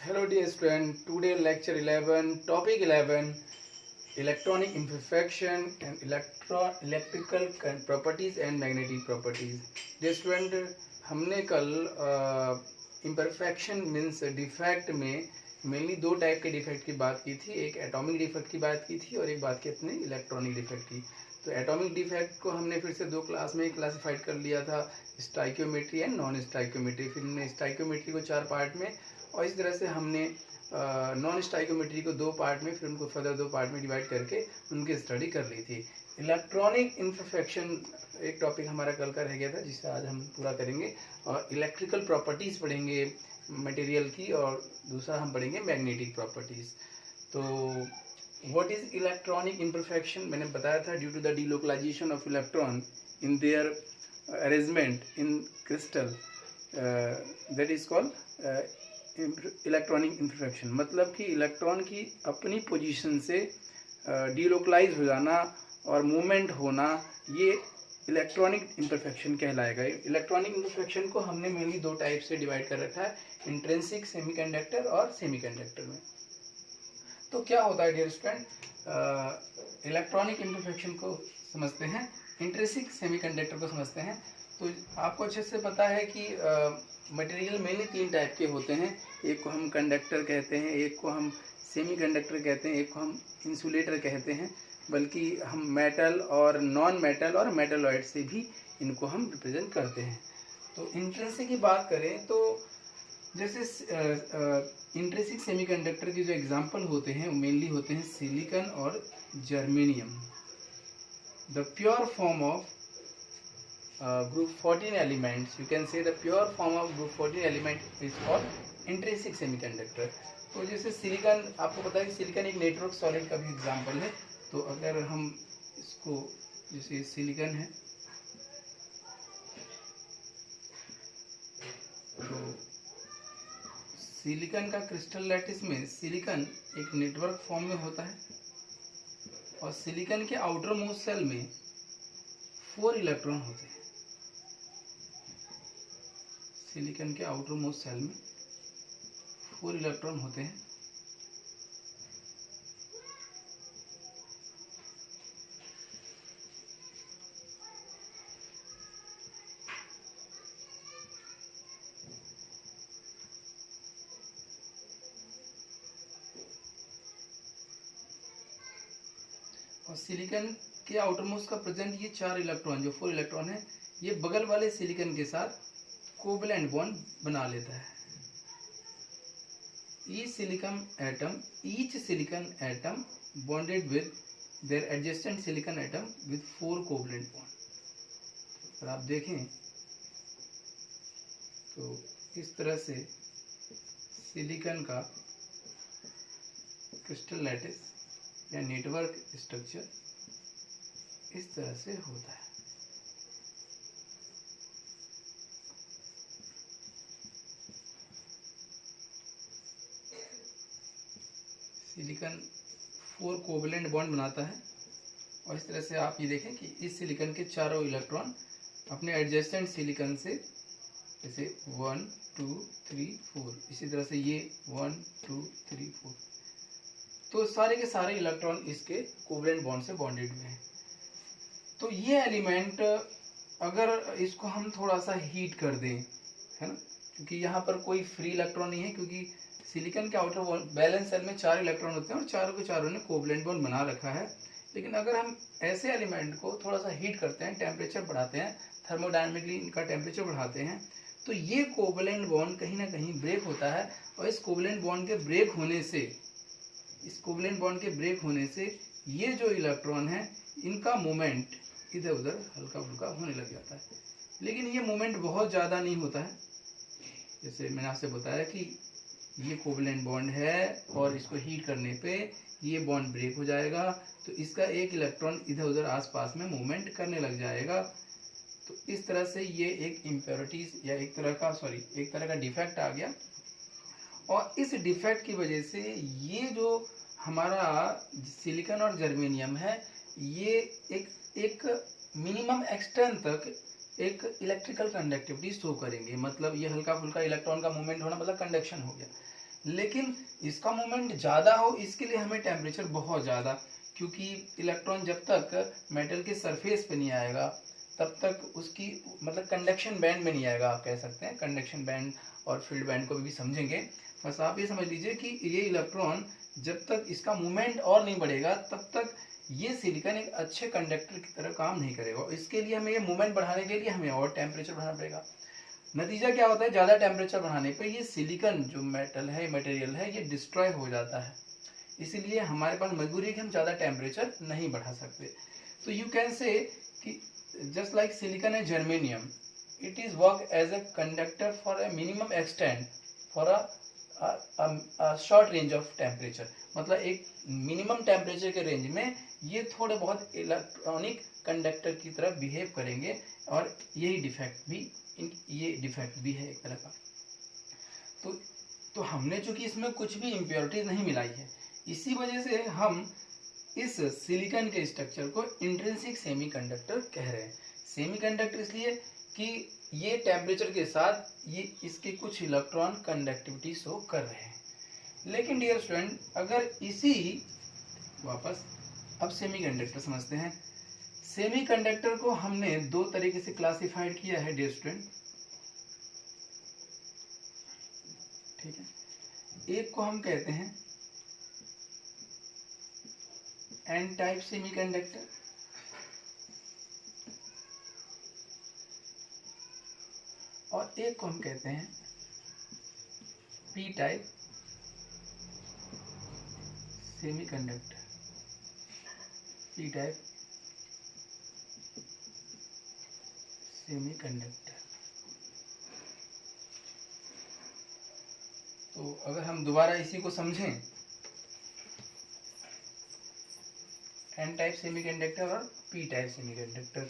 Hello dear student, today lecture 11, topic 11, electronic imperfection and electrical properties and magnetic properties. Dear student, हमने कल imperfection means defect में mainly दो type के defect की बात की थी, एक एटॉमिक डिफेक्ट की बात की थी और एक बात की अपने इलेक्ट्रॉनिक डिफेक्ट की। तो एटॉमिक डिफेक्ट को हमने फिर से दो क्लास में क्लासिफाइड कर लिया था, स्टाइक्योमेट्री एंड नॉन स्टाइक्योमेट्री। फिर हमने स्टाइक्योमेट्री को 4 पार्ट में और इस तरह से हमने नॉन स्टाइक्योमेट्री को 2 पार्ट में, फिर उनको फर्दर 2 पार्ट में डिवाइड करके उनकी स्टडी कर ली थी। इलेक्ट्रॉनिक इम्परफेक्शन एक टॉपिक हमारा कल का रह गया था, जिसे आज हम पूरा करेंगे। और इलेक्ट्रिकल प्रॉपर्टीज़ पढ़ेंगे मटेरियल की, और दूसरा हम पढ़ेंगे मैग्नेटिक प्रॉपर्टीज़। तो व्हाट इज इलेक्ट्रॉनिक इम्परफेक्शन? मैंने बताया था, due to the delocalisation of electron in their arrangement in crystal, that is called electronic imperfection. मतलब कि इलेक्ट्रॉन की अपनी पोजीशन से डिलोकलाइज हो जाना और मूवमेंट होना, ये इलेक्ट्रॉनिक इम्परफेक्शन कहलाएगा। इलेक्ट्रॉनिक इम्परफेक्शन को हमने मेनली 2 टाइप से डिवाइड कर रखा है, इंट्रिंसिक सेमीकंडक्टर और सेमीकंडक्टर में। तो क्या होता है डियर स्टूडेंट, इलेक्ट्रॉनिक इम्परफेक्शन को समझते हैं, इंट्रिंसिक सेमीकंडक्टर को समझते हैं। तो आपको अच्छे से पता है कि मटेरियल मेनली 3 टाइप के होते हैं। एक को हम कंडक्टर कहते हैं, एक को हम सेमीकंडक्टर कहते हैं, एक को हम इंसुलेटर कहते हैं। बल्कि हम मेटल और नॉन मेटल और मेटलॉइड से भी इनको हम रिप्रेजेंट करते हैं। तो इंट्रिंसिक की बात करें तो जैसे इंट्रिंसिक सेमीकंडक्टर के जो एग्जांपल होते हैं वो मेनली होते हैं सिलिकॉन और germanium. The pure form of group 14 elements, you can say the pure form of group 14 element is called intrinsic semiconductor। तो जैसे सिलिकॉन, आपको पता है कि सिलिकॉन एक नेटवर्क सॉलिड का भी एग्जांपल है। तो अगर हम इसको, जैसे सिलिकॉन है, तो सिलिकॉन का क्रिस्टल लैटिस में सिलिकॉन एक नेटवर्क फॉर्म में होता है और सिलिकॉन के आउटर मोस्ट सेल में 4 इलेक्ट्रॉन होते हैं। सिलिकॉन के आउटर मोस्ट सेल में 4 इलेक्ट्रॉन होते हैं। और सिलिकॉन के आउटर मोस्ट का प्रेजेंट ये 4 इलेक्ट्रॉन, जो 4 इलेक्ट्रॉन है, ये बगल वाले सिलिकॉन के साथ कोवैलेंट बॉन्ड बना लेता है। each silicon atom bonded with their adjacent silicon atom with 4 covalent bond। अगर आप देखें तो इस तरह से सिलिकॉन का क्रिस्टल लैटिस या नेटवर्क स्ट्रक्चर इस तरह से होता है। सिलिकॉन 4 कोवैलेंट बॉन्ड बनाता है और इस तरह से आप ये देखें कि इस सिलिकॉन के चारों इलेक्ट्रॉन अपने एडजेसेंट सिलिकॉन से, जैसे 1 2 3 4, इसी तरह से ये 1 2 3 4, तो सारे के सारे इलेक्ट्रॉन इसके कोवैलेंट बॉन्ड से बॉन्डेड हुए हैं। तो ये एलिमेंट अगर इसको हम थोड़ा सा हीट कर दें, है ना, क्योंकि यहाँ पर कोई फ्री इलेक्ट्रॉन नहीं है, क्योंकि सिलिकॉन के आउटर बैलेंस सेल में 4 इलेक्ट्रॉन होते हैं और चारों के चारों ने कोवैलेंट बॉन्ड बना रखा है। लेकिन अगर हम ऐसे एलिमेंट को थोड़ा सा हीट करते हैं, टेम्परेचर बढ़ाते हैं, थर्मोडायनेमिकली इनका टेम्परेचर बढ़ाते हैं, तो ये कोवैलेंट बॉन्ड कहीं ना कहीं ब्रेक होता है। और इस कोवैलेंट बॉन्ड के ब्रेक होने से ये जो इलेक्ट्रॉन है, इनका मूवमेंट इधर उधर हल्का फुल्का होने लग जाता है। लेकिन ये मूवमेंट बहुत ज़्यादा नहीं होता है। जैसे मैंने आपसे बताया कि ये कोवैलेंट बॉन्ड है और इसको हीट करने पे ये बॉन्ड ब्रेक हो जाएगा, तो इसका एक इलेक्ट्रॉन इधर उधर आसपास में मूवमेंट करने लग जाएगा। तो इस तरह से ये एक इम्प्योरिटीज या एक तरह का डिफेक्ट आ गया। और इस डिफेक्ट की वजह से ये जो हमारा सिलिकॉन और जर्मेनियम है, ये एक मिनिमम एक्सटेंट तक एक इलेक्ट्रिकल कंडक्टिविटी शो करेंगे। मतलब ये हल्का फुल्का इलेक्ट्रॉन का मूवमेंट होना मतलब कंडक्शन हो गया। लेकिन इसका मूवमेंट ज़्यादा हो इसके लिए हमें टेम्परेचर बहुत ज़्यादा, क्योंकि इलेक्ट्रॉन जब तक मेटल के सरफेस पे नहीं आएगा तब तक उसकी मतलब कंडक्शन बैंड में नहीं आएगा, आप कह सकते हैं कंडक्शन बैंड और फील्ड बैंड को भी समझेंगे। बस आप ये समझ लीजिए कि ये इलेक्ट्रॉन जब तक इसका मूवमेंट और नहीं बढ़ेगा तब तक ये सिलिकॉन एक अच्छे कंडक्टर की तरह काम नहीं करेगा। इसके लिए हमें ये मूवमेंट बढ़ाने के लिए हमें और टेम्परेचर बढ़ाना पड़ेगा। नतीजा क्या होता है, ज़्यादा टेम्परेचर बढ़ाने पे ये सिलिकॉन जो मेटल है, मटेरियल है, ये डिस्ट्रॉय हो जाता है। इसीलिए हमारे पास मजबूरी है कि हम ज़्यादा टेम्परेचर नहीं बढ़ा सकते। तो यू कैन से कि just like silicon and germanium, it is work as a conductor for a minimum extent for a short range of temperature। मतलब एक मिनिमम टेम्परेचर के रेंज में ये थोड़े बहुत इलेक्ट्रॉनिक कंडक्टर की तरह बिहेव करेंगे, और यही डिफेक्ट भी ये डिफेक्ट भी है एक तरह का। तो हमने चूंकि इसमें कुछ भी इम्प्योरिटीज नहीं मिलाई है, इसी वजह से हम इस सिलिकॉन के स्ट्रक्चर को इंट्रिंसिक सेमीकंडक्टर कह रहे हैं। सेमीकंडक्टर इसलिए कि ये टेम्परेचर के साथ ये इसके कुछ इलेक्ट्रॉन कंडक्टिविटी शो कर रहे हैं। लेकिन डियर स्टूडेंट, अगर इसी वापस अब सेमीकंडक्टर समझते हैं। सेमीकंडक्टर को हमने दो तरीके से क्लासिफाइड किया है डियर स्टूडेंट, ठीक है। एक को हम कहते हैं एन टाइप सेमीकंडक्टर, और एक को हम कहते हैं P type semiconductor. P type semiconductor. तो अगर हम दोबारा इसी को समझें, एन टाइप सेमीकंडक्टर और पी टाइप सेमीकंडक्टर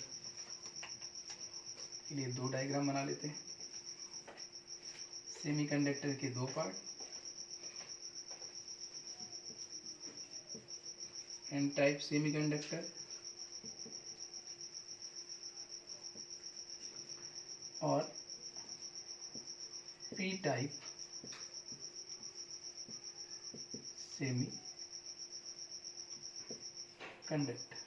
के लिए दो डायग्राम बना लेते हैं। सेमीकंडक्टर के दो पार्ट, एन टाइप सेमीकंडक्टर और P type semi conductor.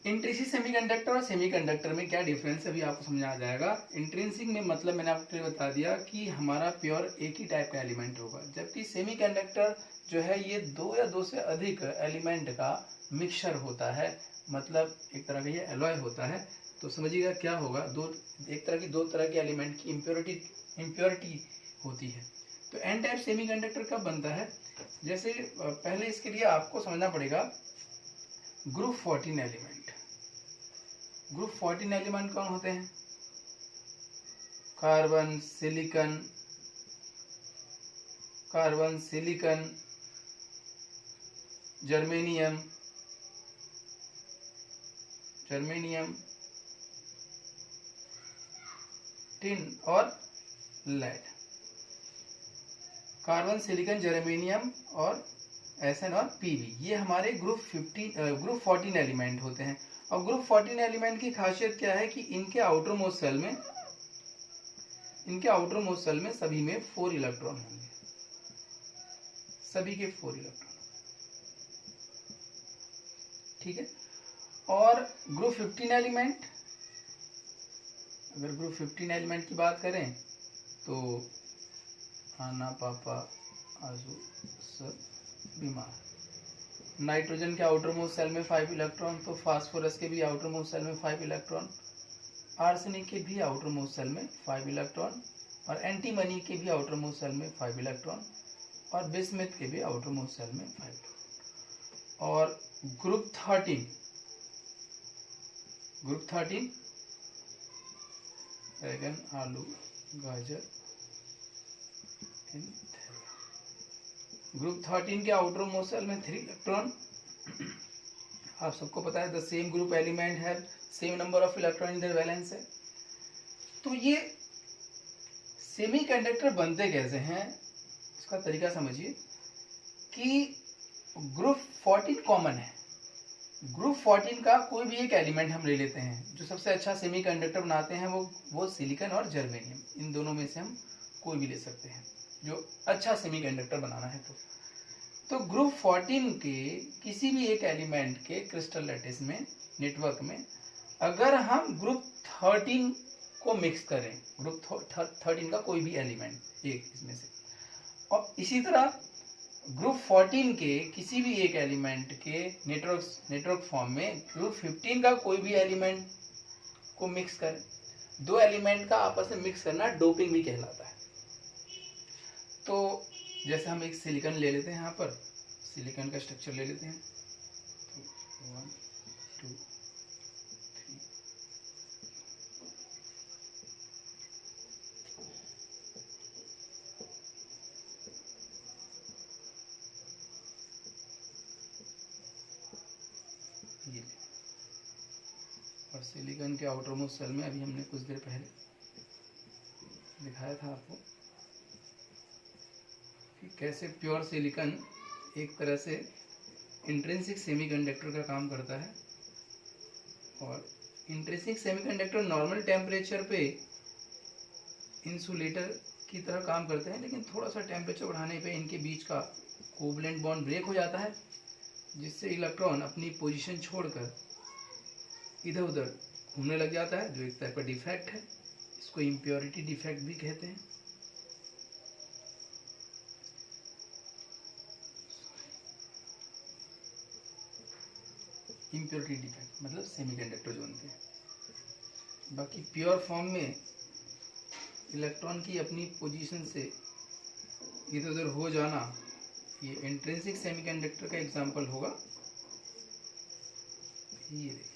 Intrinsic semiconductor और सेमीकंडक्टर में क्या डिफरेंस है अभी आपको समझ आ जाएगा। इंट्रिंसिक में मतलब मैंने आपको बता दिया कि हमारा प्योर एक ही टाइप का एलिमेंट होगा, जबकि सेमीकंडक्टर जो है ये दो या दो से अधिक एलिमेंट का मिक्सचर होता है, मतलब एक तरह का ये एलॉय होता है। तो समझिएगा क्या होगा, एक तरह की दो तरह के एलिमेंट की इम्प्योरिटी होती है। तो एन टाइप सेमीकंडक्टर कब बनता है, जैसे पहले इसके लिए आपको समझना पड़ेगा ग्रुप 14 एलिमेंट। ग्रुप 14 एलिमेंट कौन होते हैं, कार्बन सिलिकॉन, जर्मेनियम, टिन और लेड। कार्बन, सिलिकॉन, जर्मेनियम और Sn और Pb, ये हमारे ग्रुप 14 एलिमेंट होते हैं। और ग्रुप 14 एलिमेंट की खासियत क्या है कि इनके आउटर मोस्ट सेल में सभी में 4 इलेक्ट्रॉन होंगे, सभी के 4 इलेक्ट्रॉन, ठीक है। और ग्रुप 15 एलिमेंट, अगर ग्रुप 15 एलिमेंट की बात करें तो आना, पापा, आजू, सब, बीमार। नाइट्रोजन के आउटर मोस्ट सेल में 5 इलेक्ट्रॉन, तो फास्फोरस के भी आउटर मोस्ट सेल में 5 इलेक्ट्रॉन, आर्सेनिक के भी आउटर मोस्ट सेल में 5 इलेक्ट्रॉन, और एंटीमनी के भी आउटर मोस्ट सेल में 5 इलेक्ट्रॉन, और बिस्मिथ के भी आउटर मोस्ट सेल में 5 इलेक्ट्रॉन। और ग्रुप 13 बैगन, आलू, गाजर, ग्रुप 13 के आउटर मोस्ट सेल में 3 इलेक्ट्रॉन। आप सबको पता है the same group element have same number of electron in there valence है। तो ये सेमीकंडक्टर बनते कैसे हैं, इसका तरीका समझिए कि ग्रुप 14 कॉमन है। ग्रुप 14 का कोई भी एक एलिमेंट हम ले लेते हैं, जो सबसे अच्छा सेमीकंडक्टर बनाते हैं वो सिलिकॉन और जर्मेनियम, इन दोनों में से हम कोई भी ले सकते हैं। जो अच्छा सेमीकंडक्टर बनाना है तो ग्रुप 14 के किसी भी एक एलिमेंट के क्रिस्टल लैटिस में नेटवर्क में अगर हम ग्रुप 13 को मिक्स करें, ग्रुप 13 का कोई भी एलिमेंट एक इसमें से, और इसी तरह ग्रुप 14 के किसी भी एक एलिमेंट के नेटवर्क फॉर्म में ग्रुप 15 का कोई भी एलिमेंट को मिक्स करें, दो एलिमेंट का आपस में मिक्स करना डोपिंग भी कहलाता है। तो जैसे हम एक सिलिकॉन ले लेते हैं, यहाँ पर सिलिकॉन का स्ट्रक्चर ले लेते हैं, तो 1 2 3 ये, और सिलिकॉन के आउटर मोस्ट सेल में अभी हमने कुछ देर पहले दिखाया था आपको कि कैसे प्योर सिलिकॉन एक तरह से इंट्रिंसिक सेमीकंडक्टर का काम करता है, और इंट्रिंसिक सेमीकंडक्टर नॉर्मल टेम्परेचर पे इंसुलेटर की तरह काम करते हैं, लेकिन थोड़ा सा टेम्परेचर बढ़ाने पे इनके बीच का कोवलेंट बॉन्ड ब्रेक हो जाता है, जिससे इलेक्ट्रॉन अपनी पोजीशन छोड़कर इधर उधर घूमने लग जाता है, जो एक तरह का डिफेक्ट है। इसको इम्प्योरिटी डिफेक्ट भी कहते हैं। इम्प्योरिटी डिफेक्ट मतलब सेमीकंडक्टर जो बनते हैं। बाकी प्योर फॉर्म में इलेक्ट्रॉन की अपनी पोजीशन से इधर उधर हो जाना, ये इंट्रिंसिक सेमीकंडक्टर का एग्जांपल होगा। ये देखिए,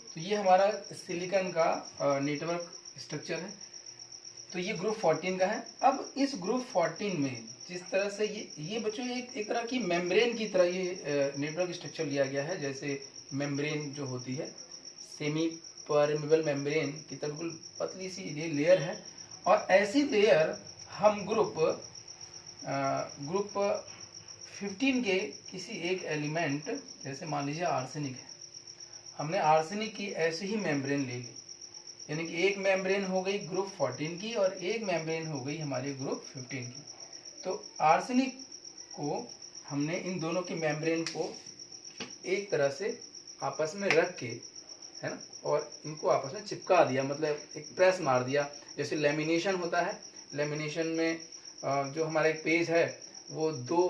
तो ये हमारा सिलिकॉन का नेटवर्क स्ट्रक्चर है। तो ये ग्रुप 14 का है। अब इस ग्रुप 14 में जिस तरह से ये बच्चों एक तरह की मेम्ब्रेन की तरह ये नेटवर्क स्ट्रक्चर लिया गया है। जैसे मेम्ब्रेन जो होती है, सेमी परमेबल मेम्ब्रेन की तरह बिल्कुल पतली सी ये लेयर है, और ऐसी लेयर हम ग्रुप 15 के किसी एक एलिमेंट, जैसे मान लीजिए आर्सेनिक है, हमने आर्सेनिक की ऐसी ही मेम्ब्रेन ले ली, यानी कि एक मेम्ब्रेन हो गई ग्रुप 14 की और एक मेम्ब्रेन हो गई हमारी ग्रुप 15 की। तो आर्सेनिक को हमने इन दोनों की मेम्ब्रेन को एक तरह से आपस में रख के, है ना, और इनको आपस में चिपका दिया, मतलब एक प्रेस मार दिया। जैसे लेमिनेशन होता है, लेमिनेशन में जो हमारा एक पेज है वो दो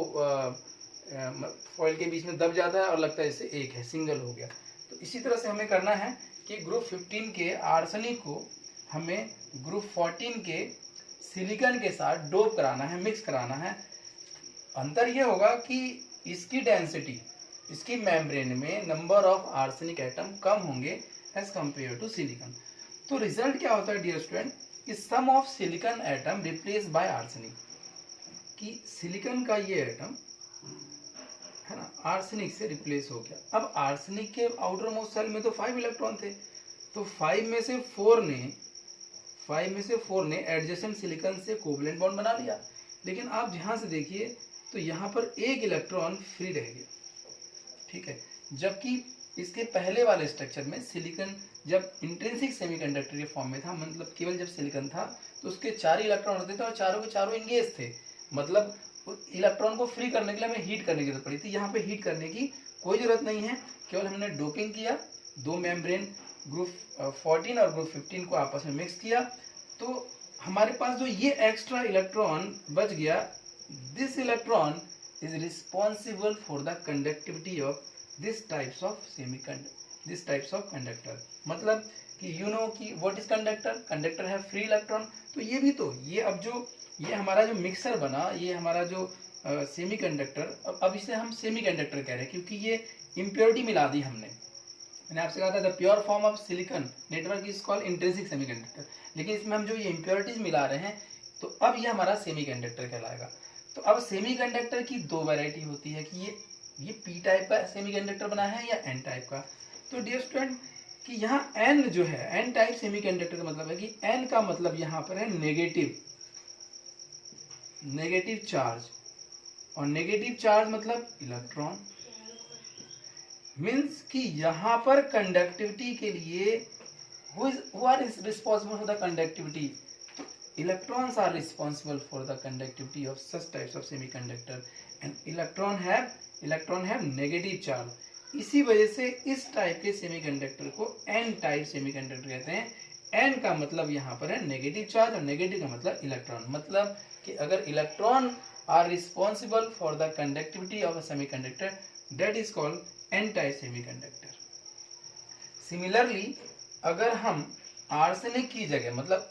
फॉइल के बीच में दब जाता है और लगता है इससे एक है, सिंगल हो गया। तो इसी तरह से हमें करना है कि ग्रुप 15 के आर्सेनिक को हमें ग्रुप 14 के सिलिकॉन के साथ डोप कराना है, मिक्स कराना है। अंतर यह होगा कि इसकी डेंसिटी, इसकी मेम्ब्रेन में नंबर ऑफ आर्सेनिक एटम कम होंगे एज कंपेयर टू सिलिकॉन। तो रिजल्ट क्या होता है डियर स्टूडेंट, कि some of silicon atom replace by arsenic, कि सिलिकॉन का ये एटम है ना आर्सेनिक से रिप्लेस हो गया। अब आर्सेनिक के आउटर मोस्ट सेल में तो 5 इलेक्ट्रॉन थे, तो 5 में से 4 ने एडजेसेंट सिलिकॉन से कोवलेंट बॉन्ड बना लिया। लेकिन आप ध्यान से देखिए तो यहाँ पर एक इलेक्ट्रॉन फ्री रह गया, ठीक है। जबकि इसके पहले वाले स्ट्रक्चर में सिलिकॉन जब इंट्रिंसिक सेमीकंडक्टर के फॉर्म में था, मतलब केवल जब सिलिकॉन था, तो उसके 4 इलेक्ट्रॉन होते थे और चारों के चारों एंगेज थे, मतलब इलेक्ट्रॉन को फ्री करने के लिए हमें हीट करने की जरूरत पड़ी थी। यहाँ पे हीट करने की कोई जरूरत नहीं है, केवल हमने डोपिंग किया, दो मेम्ब्रेन ग्रुप 14 और ग्रुप 15 को आपस में मिक्स किया, तो हमारे पास जो ये एक्स्ट्रा इलेक्ट्रॉन बच गया, this electron is responsible for the conductivity of this types of conductor. मतलब कि यू नो कि व्हाट इज कंडक्टर है फ्री इलेक्ट्रॉन। तो ये भी तो ये अब जो ये हमारा जो मिक्सर बना, ये हमारा जो सेमीकंडक्टर, अब इसे हम सेमीकंडक्टर कह रहे हैं क्योंकि ये इम्प्योरिटी मिला दी हमने। मैंने आपसे कहा था the pure form of silicon network is called intrinsic semiconductor, लेकिन इसमें हम जो ये इम्प्योरिटीज मिला रहे हैं, तो अब ये हमारा सेमीकंडक्टर कहलाएगा। तो अब सेमीकंडक्टर की दो वैरायटी होती है कि ये पी टाइप का सेमीकंडक्टर बना है या एन टाइप का। तो डियर स्टूडेंट कि यहाँ एन जो है, एन टाइप सेमीकंडक्टर का मतलब है कि एन का मतलब यहाँ पर है नेगेटिव नेगेटिव चार्ज, और नेगेटिव चार्ज मतलब इलेक्ट्रॉन। मीन्स कि यहाँ पर कंडक्टिविटी के लिए who are responsible for the conductivity? Electrons are responsible for the conductivity of such types of semiconductor, and electron have negative charge. इसी वजह से इस टाइप के सेमीकंडक्टर को एन टाइप सेमीकंडक्टर कहते हैं। एन का मतलब यहाँ पर है नेगेटिव चार्ज, और नेगेटिव का मतलब इलेक्ट्रॉन। मतलब कि अगर electron are responsible for the conductivity of a semiconductor, that is called N type semiconductor. Similarly अगर हम आर्सेनिक की जगह, मतलब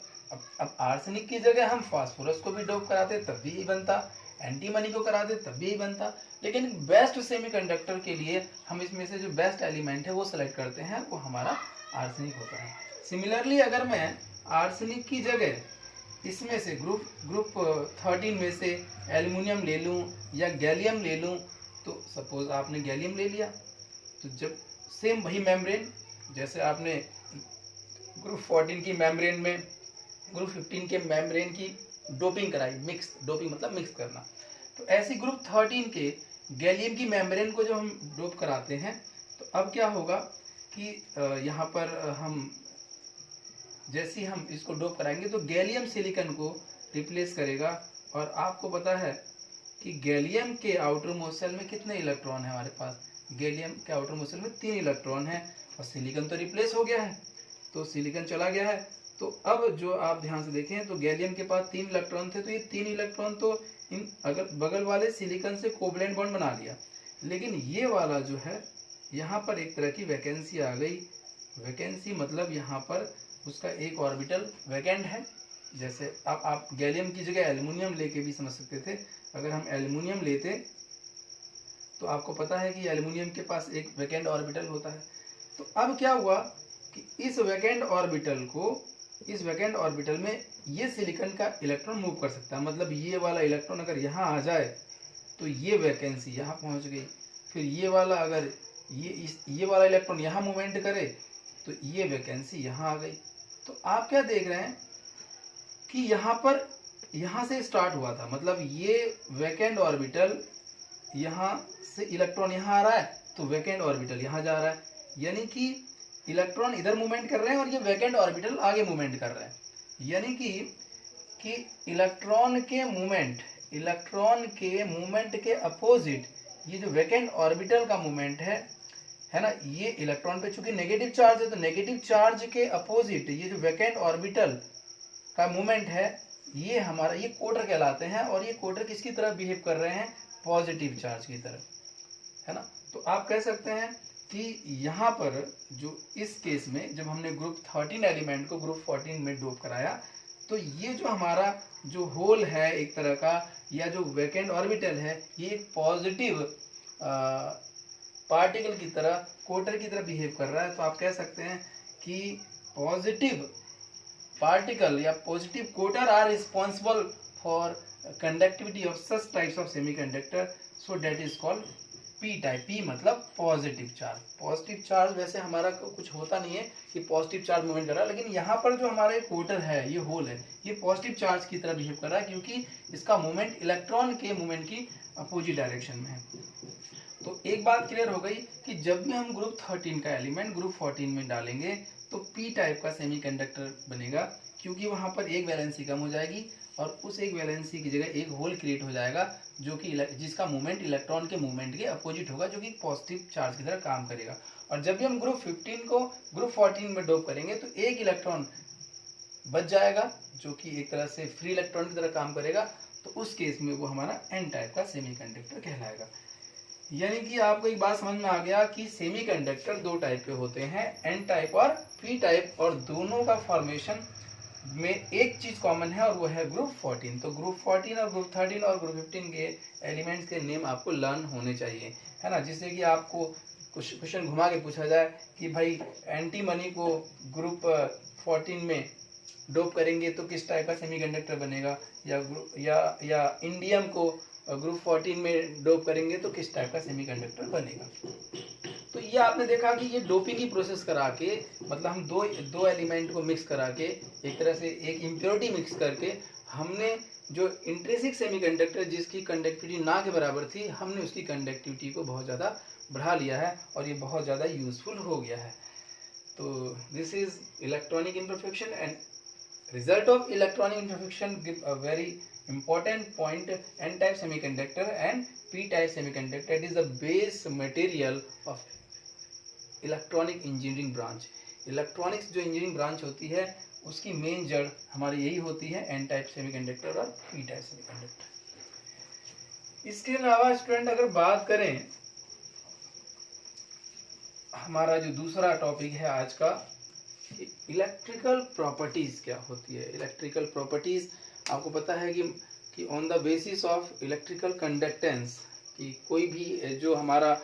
अब आर्सेनिक की जगह हम फास्फोरस को भी डोप कराते तब भी यही बनता, एंटीमनी को कराते तब भी यही बनता, लेकिन बेस्ट सेमीकंडक्टर के लिए हम इसमें से जो बेस्ट एलिमेंट है वो सेलेक्ट करते हैं, वो हमारा आर्सेनिक होता है। सिमिलरली अगर मैं आर्सेनिक की जगह इसमें से ग्रुप 13 में से एल्युमिनियम ले लूं या गैलियम ले लूं, तो सपोज आपने गैलियम ले लिया, तो जब सेम वही मेम्ब्रेन, जैसे आपने ग्रुप 14 की मेम्ब्रेन में ग्रुप 15 के मेम्ब्रेन की डोपिंग कराई, मिक्स, डोपिंग मतलब मिक्स करना, तो ऐसी ग्रुप 13 के गैलियम की मेम्ब्रेन को जब हम डोप कराते हैं, तो अब क्या होगा कि यहाँ पर हम जैसे ही हम इसको डोप कराएंगे तो गैलियम सिलिकॉन को रिप्लेस करेगा। और आपको पता है कि गैलियम के आउटर मोस्ट शेल में कितने इलेक्ट्रॉन है हमारे पास? गैलियम के आउटर मोस्ट शेल में 3 इलेक्ट्रॉन है, और सिलिकॉन तो रिप्लेस हो गया है, तो सिलिकॉन चला गया है। तो अब जो आप ध्यान से देखें तो गैलियम के पास 3 इलेक्ट्रॉन थे, तो ये 3 इलेक्ट्रॉन तो इन अगर बगल वाले सिलिकॉन से कोवलेंट बॉन्ड बना लिया, लेकिन ये वाला जो है यहाँ पर एक तरह की वैकेंसी आ गई। वैकेंसी मतलब यहाँ पर उसका एक ऑर्बिटल वैकेंट है। जैसे आप गैलियम की जगह एल्युमिनियम लेके भी समझ सकते थे। अगर हम एल्युमिनियम लेते तो आपको पता है कि एल्युमिनियम के पास एक वैकेंट ऑर्बिटल होता है। तो अब क्या हुआ कि इस वैकेंट ऑर्बिटल में ये सिलिकॉन का इलेक्ट्रॉन मूव कर सकता है। मतलब ये वाला इलेक्ट्रॉन अगर यहाँ आ जाए तो ये वैकेंसी यहाँ पहुँच गई, फिर ये वाला अगर ये वाला इलेक्ट्रॉन यहाँ मूवमेंट करे तो ये वैकेंसी यहाँ आ गई। तो आप क्या देख रहे हैं कि यहाँ से स्टार्ट हुआ था, मतलब ये वैकेंट ऑर्बिटल, यहाँ से इलेक्ट्रॉन यहाँ आ रहा है तो वैकेंट ऑर्बिटल यहाँ जा रहा है, यानी कि इलेक्ट्रॉन इधर मूवमेंट कर रहे हैं और ये वैकेंट ऑर्बिटल आगे मूवमेंट कर रहे हैं। यानी कि इलेक्ट्रॉन के मूवमेंट के अपोजिट ये जो वैकेंट ऑर्बिटल का मूवमेंट है ना, ये इलेक्ट्रॉन पे चूंकि नेगेटिव चार्ज है, तो नेगेटिव चार्ज के अपोजिट ये जो वैकेंट ऑर्बिटल का मूवमेंट है, ये हमारा ये कोटर कहलाते हैं। और ये कोटर किसकी तरफ बिहेव कर रहे हैं? पॉजिटिव चार्ज की तरफ, है ना। तो आप कह सकते हैं कि यहाँ पर जो इस केस में जब हमने ग्रुप 13 एलिमेंट को ग्रुप 14 में डोप कराया, तो ये जो हमारा जो होल है एक तरह का, या जो वैकेंट ऑर्बिटल है, ये एक पॉजिटिव पार्टिकल की तरह, कोटर की तरह बिहेव कर रहा है। तो आप कह सकते हैं कि पॉजिटिव पार्टिकल या पॉजिटिव कोटर are responsible for conductivity of such types of semiconductor, so that is called P type. P मतलब पॉजिटिव चार्ज। पॉजिटिव चार्ज वैसे हमारा कुछ होता नहीं है कि पॉजिटिव चार्ज मूवमेंट कर रहा है, लेकिन यहाँ पर जो हमारा कोटर है, ये होल है, ये पॉजिटिव चार्ज की तरह बिहेव कर रहा है, क्योंकि इसका मूवमेंट इलेक्ट्रॉन के मूवमेंट की अपोजिट डायरेक्शन में है। तो एक बात क्लियर हो गई कि जब भी हम ग्रुप 13 का एलिमेंट ग्रुप 14 में डालेंगे तो पी टाइप का सेमीकंडक्टर बनेगा, क्योंकि वहां पर एक वैलेंसी कम हो जाएगी और उस एक वैलेंसी की जगह एक होल क्रिएट हो जाएगा, जो कि जिसका मूवमेंट इलेक्ट्रॉन के मूवमेंट के अपोजिट होगा, जो कि पॉजिटिव चार्ज की तरह काम करेगा। और जब भी हम ग्रुप 15 को ग्रुप 14 में डोप करेंगे तो एक इलेक्ट्रॉन बच जाएगा, जो कि एक तरह से फ्री इलेक्ट्रॉन की तरह काम करेगा। तो उस केस में वो हमारा एन टाइप का सेमीकंडक्टर कहलाएगा। यानी कि आपको एक बात समझ में आ गया कि सेमीकंडक्टर 2 टाइप के होते हैं, एन टाइप और पी टाइप, और दोनों का फॉर्मेशन में एक चीज कॉमन है और वो है ग्रुप 14। तो ग्रुप 14 और ग्रुप 13 और ग्रुप 15 के एलिमेंट्स के नेम आपको लर्न होने चाहिए, है ना, जिससे कि आपको कुछ क्वेश्चन घुमा के पूछा जाए कि भाई एंटीमनी को ग्रुप 14 में डोप करेंगे तो किस टाइप का सेमीकंडक्टर बनेगा, या इंडियम को ग्रुप 14 में डोप करेंगे तो किस टाइप का सेमीकंडक्टर बनेगा। तो ये आपने देखा कि ये डोपिंग की प्रोसेस करा के, मतलब हम दो एलिमेंट को मिक्स करा के, एक तरह से एक इम्प्योरिटी मिक्स करके हमने जो इंट्रिंसिक सेमीकंडक्टर जिसकी कंडक्टिविटी ना के बराबर थी, हमने उसकी कंडक्टिविटी को बहुत ज़्यादा बढ़ा लिया है और ये बहुत ज़्यादा यूजफुल हो गया है। तो this is electronic imperfection and result of electronic imperfection give a very important point. N type semiconductor and P type semiconductor, it is the base material of electronic engineering branch. Electronics जो engineering branch होती है उसकी main जड़ हमारी यही होती है N type semiconductor और P टाइप सेमीकंडक्टर। इसके अलावा स्टूडेंट अगर बात करें, हमारा जो दूसरा टॉपिक है आज का, इलेक्ट्रिकल प्रॉपर्टीज क्या होती है। इलेक्ट्रिकल प्रॉपर्टीज आपको पता है कि on the basis of electrical conductance, कि कोई भी जो हमारा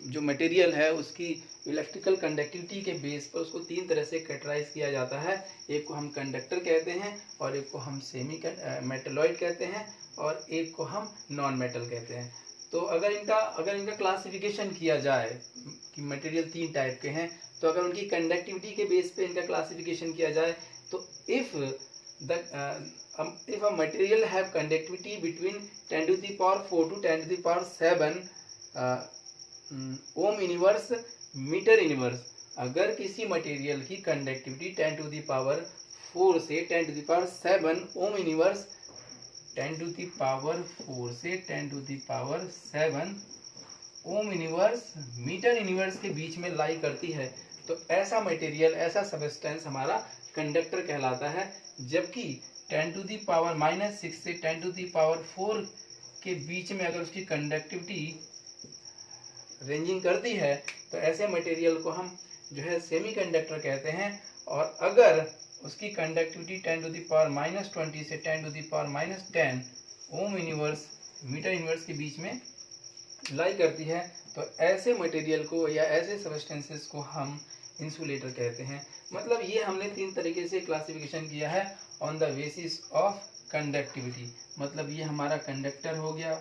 जो मटेरियल है उसकी इलेक्ट्रिकल कंडक्टिविटी के बेस पर उसको तीन तरह से कैटेगराइज किया जाता है। एक को हम कंडक्टर कहते हैं, और एक को हम सेमी मेटलॉइड कहते हैं, और एक को हम नॉन मेटल कहते हैं। तो अगर इनका क्लासिफिकेशन किया जाए कि मटेरियल तीन टाइप के हैं, तो अगर उनकी कंडक्टिविटी के बेस पे इनका क्लासिफिकेशन किया जाए, तो if a material have conductivity between 10 to the power 4 to 10 to the power 7 ohm inverse metre inverse, अगर किसी मटेरियल की कंडक्टिविटी 10 to the power 4 से 10 to the power 7 ohm inverse 10 to the power 4 से 10 to the power 7 ohm inverse metre inverse के बीच में लाई करती है, तो ऐसा मटेरियल, ऐसा सबस्टेंस हमारा कंडक्टर कहलाता है। जबकि 10 to the power -6 से 10 to the power 4 के बीच में अगर उसकी कंडक्टिविटी रेंजिंग करती है, तो ऐसे मटेरियल को हम जो है सेमीकंडक्टर कहते हैं। और अगर उसकी कंडक्टिविटी 10 to the power -20 से 10 to the power -10 ohm inverse metre inverse के बीच में लाई करती है, तो ऐसे मटेरियल को या ऐसे सबस्टेंसेस को हम इंसुलेटर कहते हैं। मतलब ये हमने तीन तरीके से क्लासिफिकेशन किया है on the basis of conductivity. मतलब ये हमारा कंडक्टर हो गया,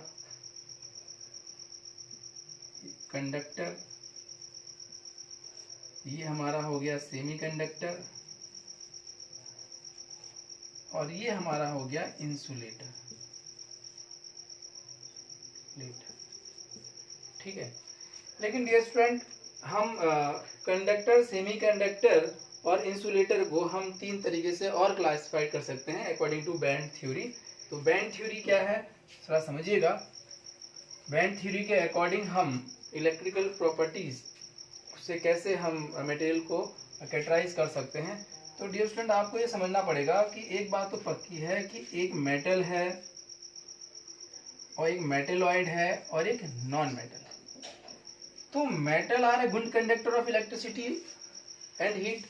कंडक्टर, ये हमारा हो गया सेमीकंडक्टर, और ये हमारा हो गया इंसुलेटर। ठीक है। लेकिन डियर स्टूडेंट, हम कंडक्टर, सेमीकंडक्टर और इंसुलेटर को हम तीन तरीके से और क्लासिफाइड कर सकते हैं अकॉर्डिंग टू बैंड थ्योरी। तो बैंड थ्योरी क्या है, थोड़ा समझिएगा। बैंड थ्योरी के अकॉर्डिंग हम इलेक्ट्रिकल प्रॉपर्टीज से कैसे हम मटेरियल को कैटेगराइज कर सकते हैं। तो डियर स्टूडेंट, आपको ये समझना पड़ेगा कि एक बात तो पक्की है कि एक मेटल है और एक मेटलॉइड है और एक नॉन मेटल। तो metal are a good conductor of electricity and heat.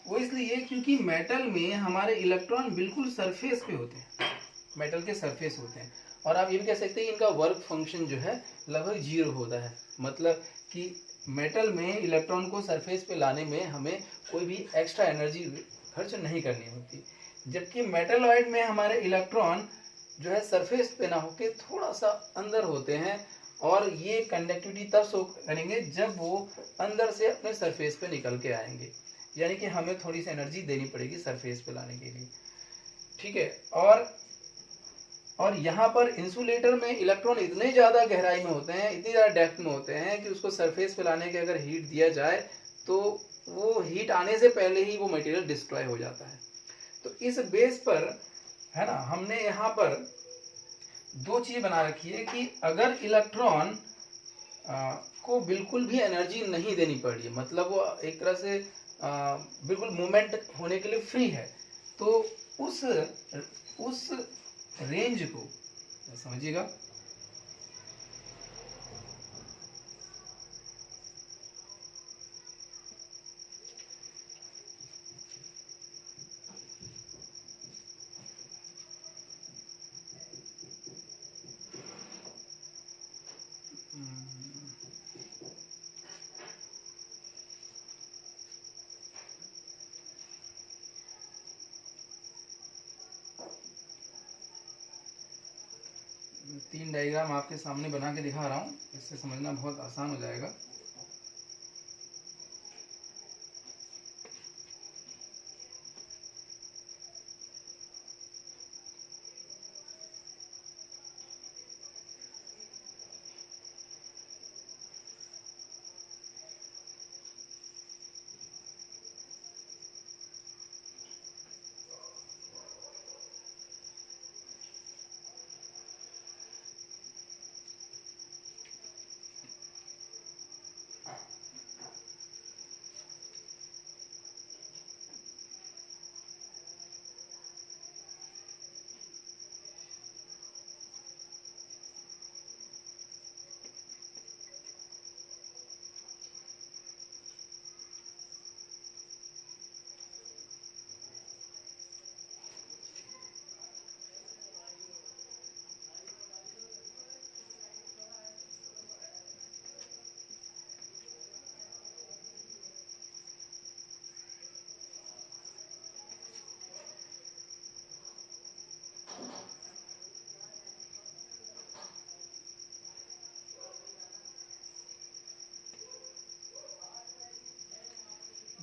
वो इसलिए क्योंकि मेटल में हमारे इलेक्ट्रॉन बिल्कुल सरफेस पे होते हैं, मेटल के सरफेस होते हैं। और आप ये भी कह सकते हैं इनका वर्क फंक्शन जो है लगभग 0 होता है। मतलब कि मेटल में इलेक्ट्रॉन को सरफेस पे लाने में हमें कोई भी एक्स्ट्रा एनर्जी खर्च नहीं करनी होती। जबकि मेटलॉइड में हमारे इलेक्ट्रॉन जो है सरफेस पे ना होके थोड़ा सा अंदर होते हैं, और ये कंडक्टिविटी तब शो करेंगे जब वो अंदर से अपने सरफेस पे निकल के आएंगे। यानी कि हमें थोड़ी सी एनर्जी देनी पड़ेगी सरफेस पे लाने के लिए। ठीक है। और यहाँ पर इंसुलेटर में इलेक्ट्रॉन इतने ज्यादा गहराई में होते हैं, इतनी ज्यादा डेप्थ में होते हैं कि उसको सरफेस पे लाने के अगर हीट दिया जाए तो वो हीट आने से पहले ही वो मटेरियल डिस्ट्रॉय हो जाता है। तो इस बेस पर है ना, हमने यहाँ पर दो चीज बना रखी है कि अगर इलेक्ट्रॉन को बिल्कुल भी एनर्जी नहीं देनी पड़ रही है, मतलब वो एक तरह से बिल्कुल मूवमेंट होने के लिए फ्री है, तो उस रेंज को समझिएगा। तीन डायग्राम आपके सामने बना के दिखा रहा हूँ, इससे समझना बहुत आसान हो जाएगा।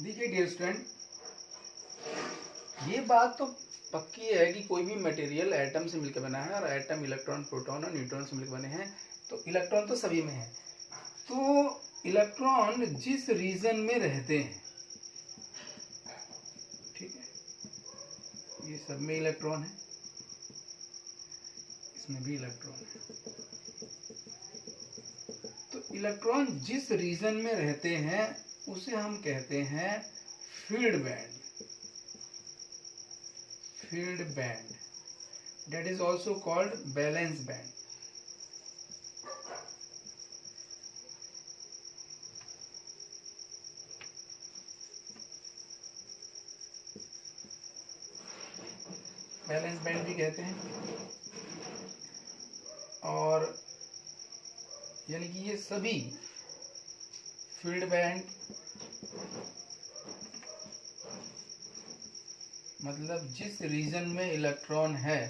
देखिए डियर स्टूडेंट, ये बात तो पक्की है कि कोई भी मटेरियल एटम से मिलकर बना है, और एटम इलेक्ट्रॉन, प्रोटॉन और न्यूट्रॉन से मिलकर बने हैं, तो इलेक्ट्रॉन तो सभी में है। तो इलेक्ट्रॉन जिस रीजन में रहते हैं, ठीक है, ये सब में इलेक्ट्रॉन है, इसमें भी इलेक्ट्रॉन है। तो इलेक्ट्रॉन जिस रीजन में रहते हैं उसे हम कहते हैं field band. Field band, that is also called valence band. Valence band भी कहते हैं। और यानी कि ये सभी फील्ड बैंड, मतलब जिस रीजन में इलेक्ट्रॉन है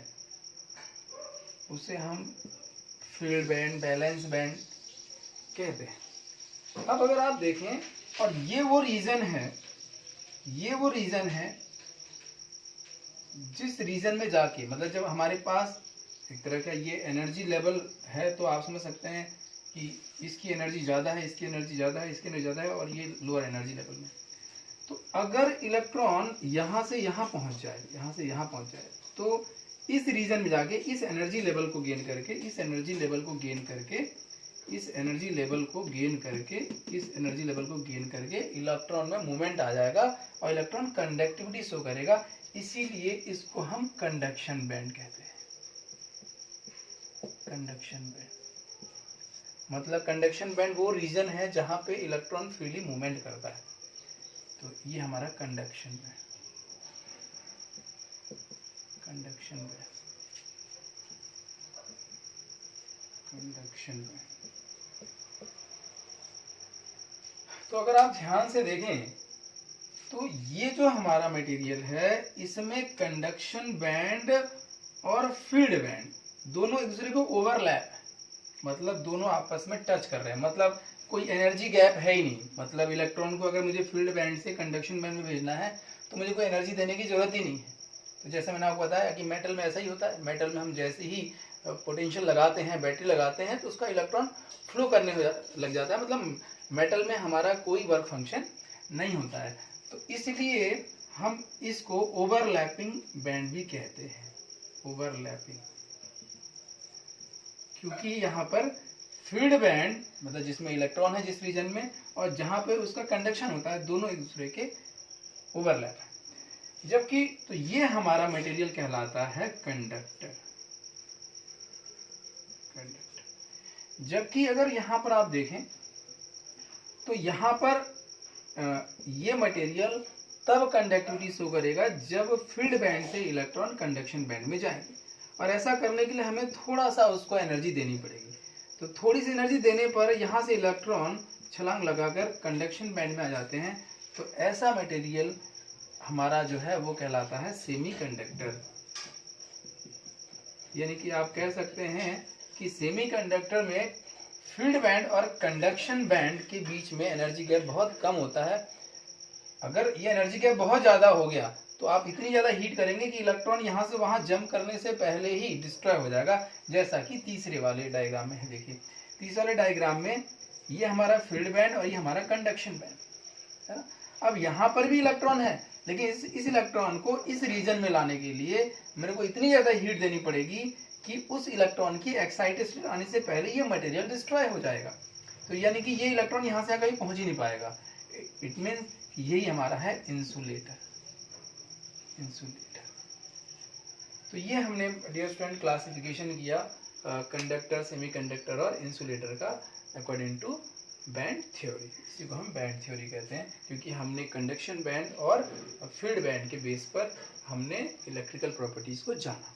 उसे हम फील्ड बैंड, वैलेंस बैंड कहते हैं। अब अगर आप देखें, और ये वो रीजन है, ये वो रीजन है जिस रीजन में जाके, मतलब जब हमारे पास एक तरह का ये एनर्जी लेवल है, तो आप समझ सकते हैं कि इसकी एनर्जी ज़्यादा है, इसकी एनर्जी ज़्यादा है, इसकी एनर्जी ज़्यादा है, और ये लोअर एनर्जी लेवल में। तो अगर इलेक्ट्रॉन यहाँ से यहाँ पहुँच जाए, यहाँ से यहाँ पहुँच जाए, तो इस रीजन में जाके इस एनर्जी लेवल को गेन करके, इस एनर्जी लेवल को गेन करके, इस एनर्जी लेवल को गेन करके, इस एनर्जी लेवल को गेन करके इलेक्ट्रॉन में मूवमेंट आ जाएगा और इलेक्ट्रॉन कंडक्टिविटी शो करेगा। इसीलिए इसको हम कंडक्शन बैंड कहते हैं। कंडक्शन बैंड मतलब कंडक्शन बैंड वो रीजन है जहां पे इलेक्ट्रॉन फ्रीली मूवमेंट करता है। तो ये हमारा conduction band, conduction band, conduction band. तो अगर आप ध्यान से देखें तो ये जो हमारा मटेरियल है, इसमें कंडक्शन बैंड और फील्ड बैंड दोनों एक दूसरे को ओवरलैप, मतलब दोनों आपस में टच कर रहे हैं, मतलब कोई एनर्जी गैप है ही नहीं। मतलब इलेक्ट्रॉन को अगर मुझे फील्ड बैंड से कंडक्शन बैंड में भेजना है तो मुझे कोई एनर्जी देने की जरूरत ही नहीं है। तो जैसे मैंने आपको बताया कि मेटल में ऐसा ही होता है। मेटल में हम जैसे ही पोटेंशियल लगाते हैं, बैटरी लगाते हैं, तो उसका इलेक्ट्रॉन फ्लो करने लग जाता है। मतलब मेटल में हमारा कोई वर्क फंक्शन नहीं होता है। तो इसलिए हम इसको ओवरलैपिंग बैंड भी कहते हैं। ओवरलैपिंग, क्योंकि यहाँ पर फील्ड बैंड मतलब जिसमें इलेक्ट्रॉन है जिस रीजन में, और जहां पे उसका कंडक्शन होता है, दोनों एक दूसरे के ओवरलैप है। जबकि तो ये हमारा मटेरियल कहलाता है कंडक्टर। कंडक्टर। जबकि अगर यहां पर आप देखें तो यहां पर ये मटेरियल तब कंडक्टिविटी शो करेगा जब फील्ड बैंड से इलेक्ट्रॉन कंडक्शन बैंड में जाएंगे। और ऐसा करने के लिए हमें थोड़ा सा उसको एनर्जी देनी पड़ेगी। तो थोड़ी सी एनर्जी देने पर यहाँ से इलेक्ट्रॉन छलांग लगाकर कंडक्शन बैंड में आ जाते हैं। तो ऐसा मटेरियल हमारा जो है वो कहलाता है सेमीकंडक्टर। यानी कि आप कह सकते हैं कि सेमीकंडक्टर में फील्ड बैंड और कंडक्शन बैंड के बीच में एनर्जी गैप बहुत कम होता है। अगर ये एनर्जी गैप बहुत ज्यादा हो गया तो आप इतनी ज्यादा हीट करेंगे कि इलेक्ट्रॉन यहाँ से वहां जंप करने से पहले ही डिस्ट्रॉय हो जाएगा, जैसा कि तीसरे वाले डायग्राम में है। देखिए तीसरे वाले डायग्राम में ये हमारा फील्ड बैंड और ये हमारा कंडक्शन बैंड है ना। अब यहाँ पर भी इलेक्ट्रॉन है, लेकिन इस इलेक्ट्रॉन को इस रीजन में लाने के लिए मेरे को इतनी ज्यादा हीट देनी पड़ेगी कि उस इलेक्ट्रॉन की एक्साइटेशन आने से पहले ये मटेरियल डिस्ट्रॉय हो जाएगा। तो यानी कि ये इलेक्ट्रॉन यहाँ से कहीं पहुंच ही नहीं पाएगा। इट मीन यही हमारा है इंसुलेटर। इंसुलेटर। तो ये हमने डियर स्टूडेंट क्लासिफिकेशन किया कंडक्टर, सेमीकंडक्टर और इंसुलेटर का अकॉर्डिंग टू बैंड थ्योरी। इसी को हम बैंड थ्योरी कहते हैं, क्योंकि हमने कंडक्शन बैंड और फील्ड बैंड के बेस पर हमने इलेक्ट्रिकल प्रॉपर्टीज को जाना।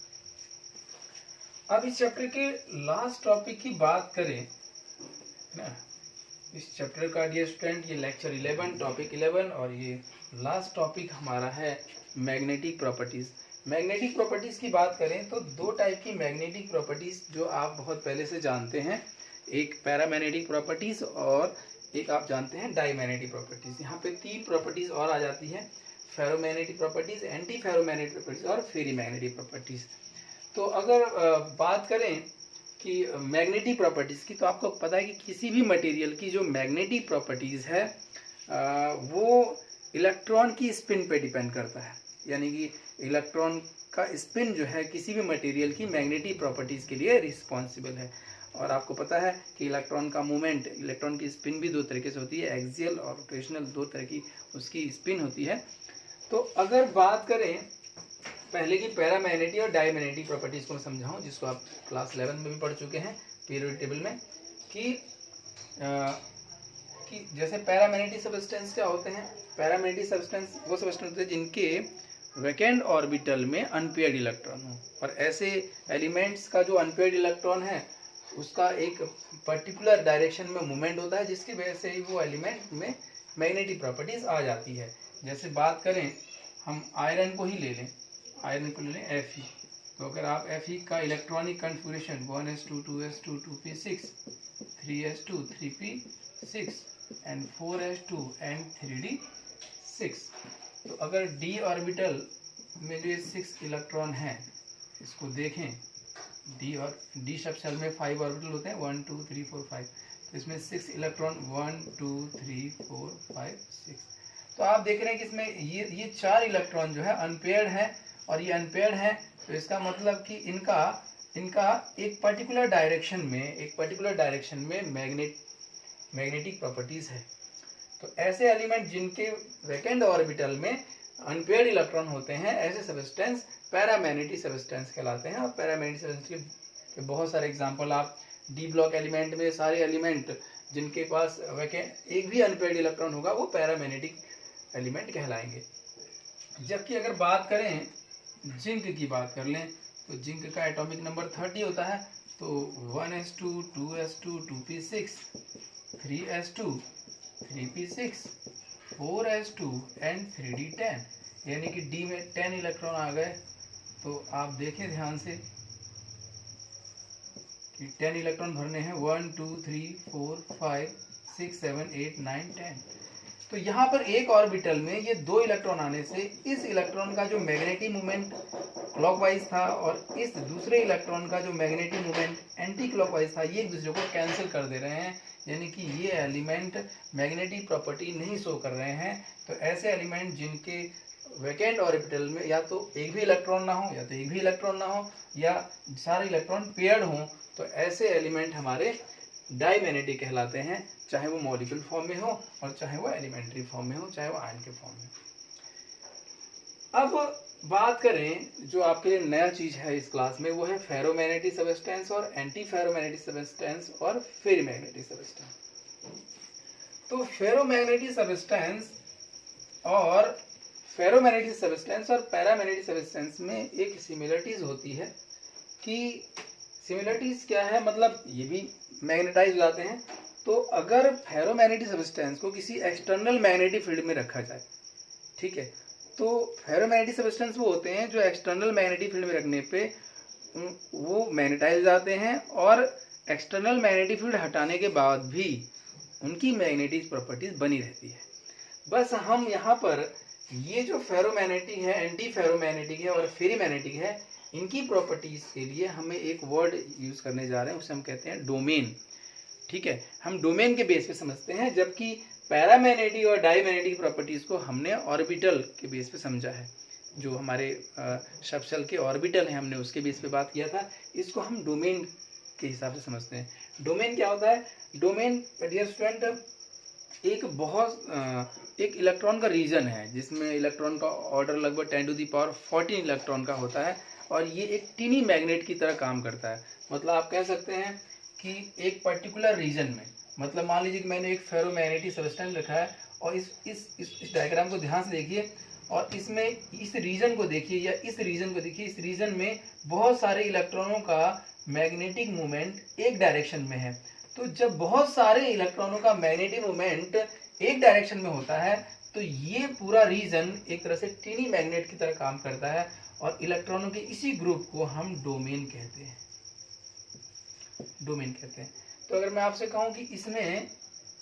अब इस चैप्टर के लास्ट टॉपिक की बात करें ना, इस चैप्टर का डियर स्टूडेंट ये लेक्चर 11 टॉपिक 11 और ये लास्ट टॉपिक हमारा है मैग्नेटिक प्रॉपर्टीज। मैग्नेटिक प्रॉपर्टीज की बात करें तो दो टाइप की मैग्नेटिक प्रॉपर्टीज जो आप बहुत पहले से जानते हैं, एक पैरामैग्नेटिक प्रॉपर्टीज और एक आप जानते हैं डाईमैग्नेटिक प्रॉपर्टीज। यहाँ पे 3 प्रॉपर्टीज और आ जाती है, ferromagnetic properties, anti ferromagnetic properties और फेरीमैग्नेटिक प्रॉपर्टीज। तो अगर बात करें कि मैग्नेटिक प्रॉपर्टीज की, तो आपको पता है कि किसी भी मटेरियल की जो मैग्नेटिक प्रॉपर्टीज है वो इलेक्ट्रॉन की स्पिन पे डिपेंड करता है। यानी कि इलेक्ट्रॉन का स्पिन जो है किसी भी मटेरियल की मैग्नेटिक प्रॉपर्टीज के लिए रिस्पॉन्सिबल है। और आपको पता है कि इलेक्ट्रॉन का मूवमेंट, इलेक्ट्रॉन की स्पिन भी 2 तरीके से होती है, एक्सियल और रोटेशनल, 2 तरह की उसकी स्पिन होती है। तो अगर बात करें पहले की पैरामैग्नेटिक और डाईमैग्नेटिक प्रॉपर्टीज को मैं समझाऊं, जिसको आप क्लास 11 में भी पढ़ चुके हैं पीरियोडिक टेबल में, कि जैसे पैरामैग्नेटिक सब्सटेंस क्या होते हैं। पैरामैग्नेटिक सब्सटेंस वो सब्सटेंस होते हैं जिनके वैकेंट ऑर्बिटल में अनपेयर्ड इलेक्ट्रॉन हो, और ऐसे एलिमेंट्स का जो अनपेयर्ड इलेक्ट्रॉन है उसका एक पर्टिकुलर डायरेक्शन में मूवमेंट होता है, जिसकी वजह से ही वो एलिमेंट में मैग्नेटिक प्रॉपर्टीज आ जाती है। जैसे बात करें हम आयरन को ही ले लें, आयरन को ले लें Fe। तो अगर आप Fe का electronic configuration 1s2 2s2 2p6 3s2 3p6 and 4s2 and 3d6, तो अगर d ऑर्बिटल में जो 6 इलेक्ट्रॉन हैं इसको देखें, डी शब्द में 5 ऑर्बिटल होते हैं, 1 2 3 4 5, तो इसमें 6 इलेक्ट्रॉन 1 2 3 4 5 6। तो आप देख रहे हैं कि इसमें ये 4 इलेक्ट्रॉन जो है अनपेयर्ड है, और ये अनपेयर्ड है, तो इसका मतलब कि इनका एक पर्टिकुलर डायरेक्शन में मैग्नेटिक प्रॉपर्टीज है। तो ऐसे एलिमेंट जिनके वैकेंट ऑर्बिटल में अनपेयर्ड इलेक्ट्रॉन होते हैं, ऐसे सब्सटेंस पैरामैग्नेटिक सब्सटेंस कहलाते हैं। और पैरामैग्नेटिक सब्सटेंस के बहुत सारे एग्जांपल आप डी ब्लॉक एलिमेंट में, सारे एलिमेंट जिनके पास वैकेंट एक भी अनपेयर्ड इलेक्ट्रॉन होगा वो पैरामैग्नेटिक एलिमेंट कहलाएंगे। जबकि अगर बात करें जिंक की बात कर लें, तो जिंक का एटॉमिक नंबर 30 होता है। तो 1s2 2s2 2p6 3s2 3p6 4s2 and 3d10, यानी कि डी में 10 इलेक्ट्रॉन आ गए। तो आप देखें ध्यान से कि 10 इलेक्ट्रॉन भरने हैं, 1 2 3 4 5 6 7 8 9 10। तो यहाँ पर एक ऑर्बिटल में ये 2 इलेक्ट्रॉन आने से इस इलेक्ट्रॉन का जो मैग्नेटिक मूवमेंट क्लॉकवाइज था और इस दूसरे इलेक्ट्रॉन का जो मैग्नेटिक मूवमेंट एंटी क्लॉकवाइज था, ये एक दूसरे को कैंसिल कर दे रहे हैं, यानी कि ये एलिमेंट मैग्नेटिक प्रॉपर्टी नहीं शो कर रहे हैं। तो ऐसे एलिमेंट जिनके वैकेंट ऑर्बिटल में या तो एक भी इलेक्ट्रॉन ना हो, या तो एक भी इलेक्ट्रॉन ना हो, या सारे इलेक्ट्रॉन पेयर्ड हों, तो ऐसे एलिमेंट हमारे डाईमैग्नेटिक कहलाते हैं, चाहे वो मॉलिक्यूल फॉर्म में हो और चाहे वो एलिमेंट्री फॉर्म में हो, चाहे वो आयन के फॉर्म में। अब बात करें जो आपके लिए नया चीज है इस क्लास में, वो है फेरोमैग्नेटिक सब्सटेंस और एंटी फेरोमैग्नेटिक सब्सटेंस और फेरीमैग्नेटिक सब्सटेंस। तो फेरोमैग्नेटिक सब्सटेंस और पैरामैग्नेटिक सब्सटेंस में एक सिमिलरिटीज होती है। कि सिमिलरिटीज क्या है, मतलब ये भी मैग्नेटाइज हो जाते हैं। तो अगर फेरोमैग्नेटिक सब्सटेंस को किसी एक्सटर्नल मैग्नेटिक फील्ड में रखा जाए, ठीक है, तो फेरोमैग्नेटिक सब्सटेंस वो होते हैं जो एक्सटर्नल मैग्नेटिक फील्ड में रखने पे वो मैग्नेटाइज हो जाते हैं, और एक्सटर्नल मैग्नेटिक फील्ड हटाने के बाद भी उनकी मैग्नेटिक प्रॉपर्टीज बनी रहती है। बस हम यहाँ पर ये जो फेरोमैग्नेटिक है, एंटी फेरोमैग्नेटिक है और फेरीमैग्नेटिक है, इनकी प्रॉपर्टीज के लिए हमें एक वर्ड यूज करने जा रहे हैं, उसे हम कहते हैं डोमेन। ठीक है, हम डोमेन के बेस पे समझते हैं, जबकि पैरामैग्नेटिक और डाईमैग्नेटिक प्रॉपर्टीज को हमने ऑर्बिटल के बेस पे समझा है। जो हमारे सबशेल के ऑर्बिटल हैं, हमने उसके बेस पे बात किया था। इसको हम डोमेन के हिसाब से समझते हैं। डोमेन क्या होता है? डोमेन डियर स्टूडेंट एक इलेक्ट्रॉन का रीजन है, जिसमें इलेक्ट्रॉन का ऑर्डर लगभग 10⁻14 इलेक्ट्रॉन का होता है, और ये एक टीनी मैग्नेट की तरह काम करता है। मतलब आप कह सकते हैं कि एक पर्टिकुलर रीजन में, मतलब मान लीजिए कि मैंने एक फेरोमैग्नेटिक सब्सटेंस लिखा है, और इस डायग्राम को ध्यान से देखिए, और इसमें इस रीजन को देखिए या इस रीजन को देखिए। इस रीजन में बहुत सारे इलेक्ट्रॉनों का मैग्नेटिक मूवमेंट एक डायरेक्शन में है। तो जब बहुत सारे इलेक्ट्रॉनों का मैग्नेटिक मूवमेंट एक डायरेक्शन में होता है, तो ये पूरा रीजन एक तरह से टीनी मैग्नेट की तरह काम करता है, और इलेक्ट्रॉनों के इसी ग्रुप को हम डोमेन कहते हैं। तो अगर मैं आपसे कहूं कि इसमें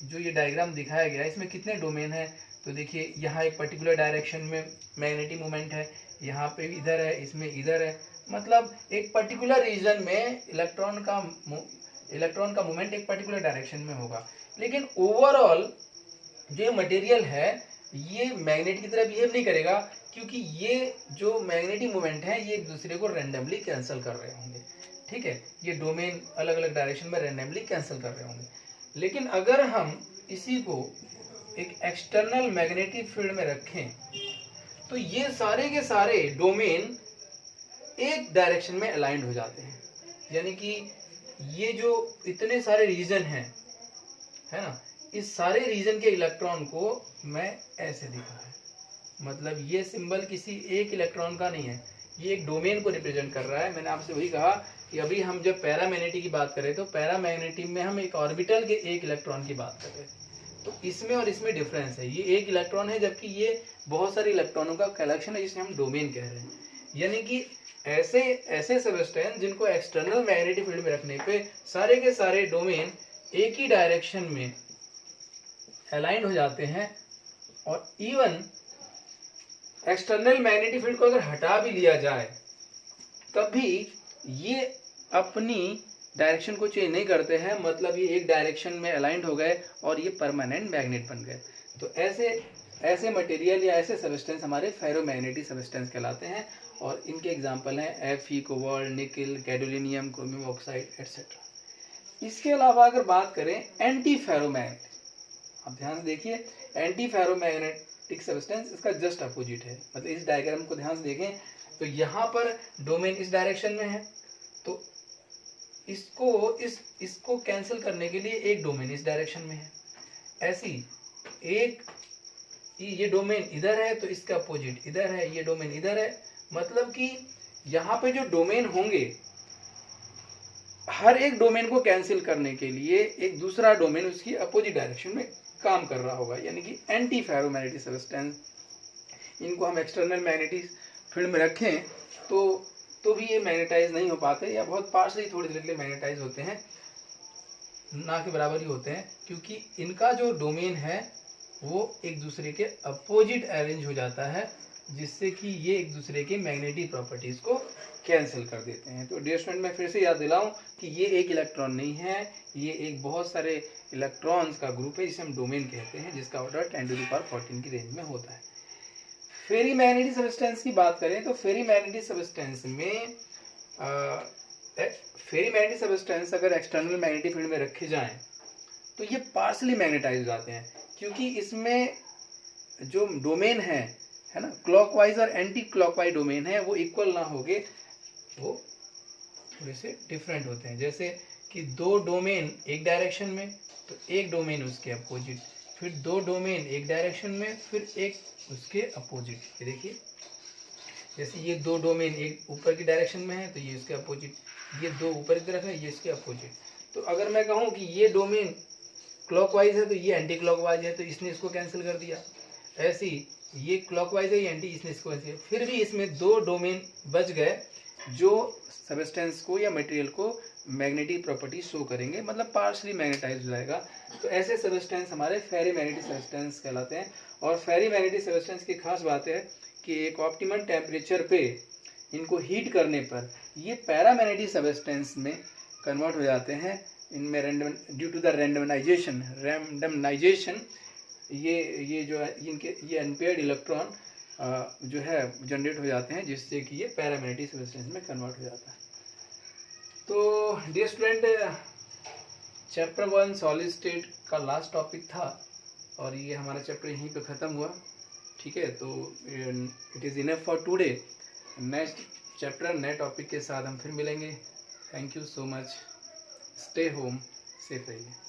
जो ये डायग्राम दिखाया गया है इसमें कितने डोमेन है, तो देखिए यहाँ एक पर्टिकुलर डायरेक्शन में मैग्नेटिक मोमेंट है, यहाँ पे इधर है, इसमें इधर है, मतलब एक पर्टिकुलर रीजन में इलेक्ट्रॉन का मूवमेंट एक पर्टिकुलर डायरेक्शन में होगा। लेकिन ओवरऑल जो मटेरियल है ये मैग्नेट की तरह बिहेव नहीं करेगा, क्योंकि ये जो मैग्नेटिक मोमेंट है ये एक दूसरे को रैंडमली कैंसिल कर रहे होंगे। ठीक है, ये डोमेन अलग अलग डायरेक्शन में रैंडमली कैंसिल कर रहे होंगे। लेकिन अगर हम इसी को एक एक्सटर्नल मैग्नेटिक फील्ड में रखें तो ये सारे के सारे डोमेन एक डायरेक्शन में अलाइंड हो जाते हैं। यानी कि ये जो इतने सारे रीजन हैं, है ना, इस सारे रीजन के इलेक्ट्रॉन को मैं ऐसे दिखा है, मतलब ये सिंबल किसी एक इलेक्ट्रॉन का नहीं है, ये एक डोमेन को रिप्रेजेंट कर रहा है। मैंने आपसे वही कहा कि अभी हम जब पैरामैग्नेटिक की बात करें तो पैरामैग्नेटिक में हम एक ऑर्बिटल के एक इलेक्ट्रॉन की बात कर रहे हैं, तो इसमें और इसमें डिफरेंस है। ये एक इलेक्ट्रॉन है जबकि ये बहुत सारे इलेक्ट्रॉनों का कलेक्शन है जिसे हम डोमेन कह रहे हैं। यानी कि ऐसे सबस्टेंस जिनको एक्सटर्नल मैग्नेटिक फील्ड में रखने पे सारे के सारे डोमेन एक ही डायरेक्शन में अलाइन हो जाते हैं, और इवन एक्सटर्नल मैग्नेटिक फील्ड को अगर हटा भी लिया जाए तब भी ये अपनी डायरेक्शन को चेंज नहीं करते हैं, मतलब ये एक डायरेक्शन में अलाइंड हो गए और ये परमानेंट मैग्नेट बन गए। तो ऐसे मटेरियल या ऐसे सबस्टेंस हमारे फेरोमैग्नेटिक सबस्टेंस कहलाते हैं, और इनके एग्जांपल हैं Fe, कोबाल्ट, निकल, गैडोलिनियम, क्रोमियम ऑक्साइड एटसेट्रा। इसके अलावा अगर बात करें एंटी फेरोमैग्नेटिक, आप ध्यान से देखिए, एंटी फेरोमैग्नेटिक सबस्टेंस इसका जस्ट अपोजिट है। मतलब इस डायग्राम को ध्यान से देखें तो यहाँ पर डोमेन इस डायरेक्शन में है, तो इसको कैंसिल करने के लिए एक डोमेन इस डायरेक्शन में है। ऐसी एक ये डोमेन इधर है तो इसका अपोजिट इधर है, ये डोमेन इधर है, मतलब कि यहाँ पे जो डोमेन होंगे हर एक डोमेन को कैंसिल करने के लिए एक दूसरा डोमेन उसकी अपोजिट डायरेक्शन में काम कर रहा होगा। यानी कि एंटी फेरोमैग्नेटिक सबस्टेंस, इनको हम एक्सटर्नल मैग्नेटिक फील्ड में रखें तो भी ये मैग्नेटाइज नहीं हो पाते, या बहुत पार्शली थोड़ी देर के लिए मैग्नेटाइज होते हैं, ना के बराबर ही होते हैं, क्योंकि इनका जो डोमेन है वो एक दूसरे के अपोजिट अरेंज हो जाता है, जिससे कि ये एक दूसरे के मैग्नेटिक प्रॉपर्टीज को कैंसिल कर देते हैं। तो डियर स्टूडेंट, मैं फिर से याद दिलाऊं कि ये एक इलेक्ट्रॉन नहीं है, ये एक बहुत सारे इलेक्ट्रॉन्स का ग्रुप है जिसे हम डोमेन कहते हैं, जिसका ऑर्डर 10⁻14 की रेंज में होता है। फेरीमैग्नेटिक सबस्टेंस की बात करें तो फेरीमैग्नेटिक सबस्टेंस अगर एक्सटर्नल मैग्नेटिक फील्ड में रखे जाएं तो ये पार्शली मैग्नेटाइज हो जाते हैं, क्योंकि इसमें जो डोमेन है ना, क्लॉकवाइज और एंटी क्लॉकवाइज डोमेन है, वो इक्वल ना होके वो थोड़े से डिफरेंट होते हैं। जैसे कि दो डोमेन एक डायरेक्शन में तो एक डोमेन उसके अपोजिट, फिर दो डोमेन एक डायरेक्शन में फिर एक उसके अपोजिट। ये देखिए, जैसे ये दो डोमेन एक ऊपर की डायरेक्शन में है तो ये इसके अपोजिट, ये दो ऊपर की तरफ है ये इसके अपोजिट। तो अगर मैं कहूँ कि ये डोमेन क्लॉकवाइज है तो ये एंटी क्लॉकवाइज है, तो इसने इसको कैंसिल कर दिया। ऐसे ही ये क्लॉकवाइज है ये एंटी, इसने इसको कैंसिल, फिर भी इसमें दो डोमेन बच गए जो सब्सटेंस को या मटेरियल को मैग्नेटिक प्रॉपर्टी शो करेंगे, मतलब पार्शली मैग्नेटाइज हो जाएगा। तो ऐसे सबस्टेंस हमारे फेरीमैग्नेटिक सबस्टेंस कहलाते हैं। और फेरीमैग्नेटिक सबस्टेंस की खास बात है कि एक ऑप्टिमम टेम्परेचर पे इनको हीट करने पर ये पैरामैग्नेटिक सबस्टेंस में कन्वर्ट हो जाते हैं। इनमें ड्यू टू द रैंडमनाइजेशन ये जो है इनके ये अनपेयर्ड इलेक्ट्रॉन जो है जनरेट हो जाते हैं, जिससे कि ये पैरामैग्नेटिक सबस्टेंस में कन्वर्ट हो जाता है। तो dear student, chapter 1 solid state का लास्ट टॉपिक था और ये हमारा चैप्टर यहीं पे ख़त्म हुआ। ठीक है, तो it is enough for today. Next chapter नए टॉपिक के साथ हम फिर मिलेंगे। Thank you so much. Stay home, safe रहिए।